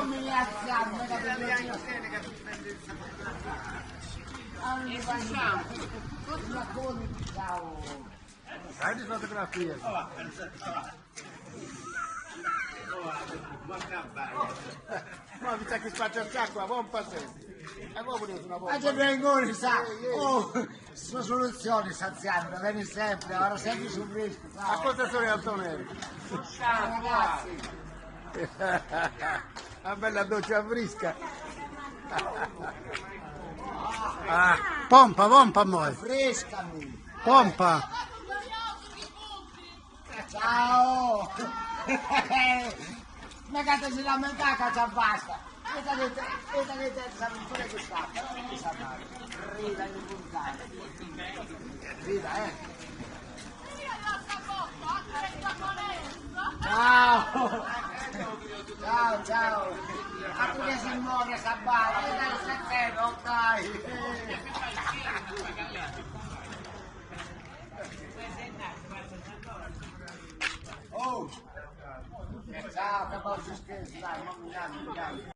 umiliazione, Dai di fotografie. Ma mi sa che spaccia il sacco, ma un passetto. E poi pure una ma volta. c'è vengono, sa, sua soluzione saziando, vieni sempre, ora sempre sul rischio, A cosa sono Antonello? ragazzi, Una bella doccia fresca. Ah, pompa, pompa, amore. frescami, Pompa. ciao, ma che si lamenta che ci basta, vedete, siamo pure che sta, rida in puntata, rida, Ciao! Ciao, ciao! A tu che si muove sta barra, dai, ok!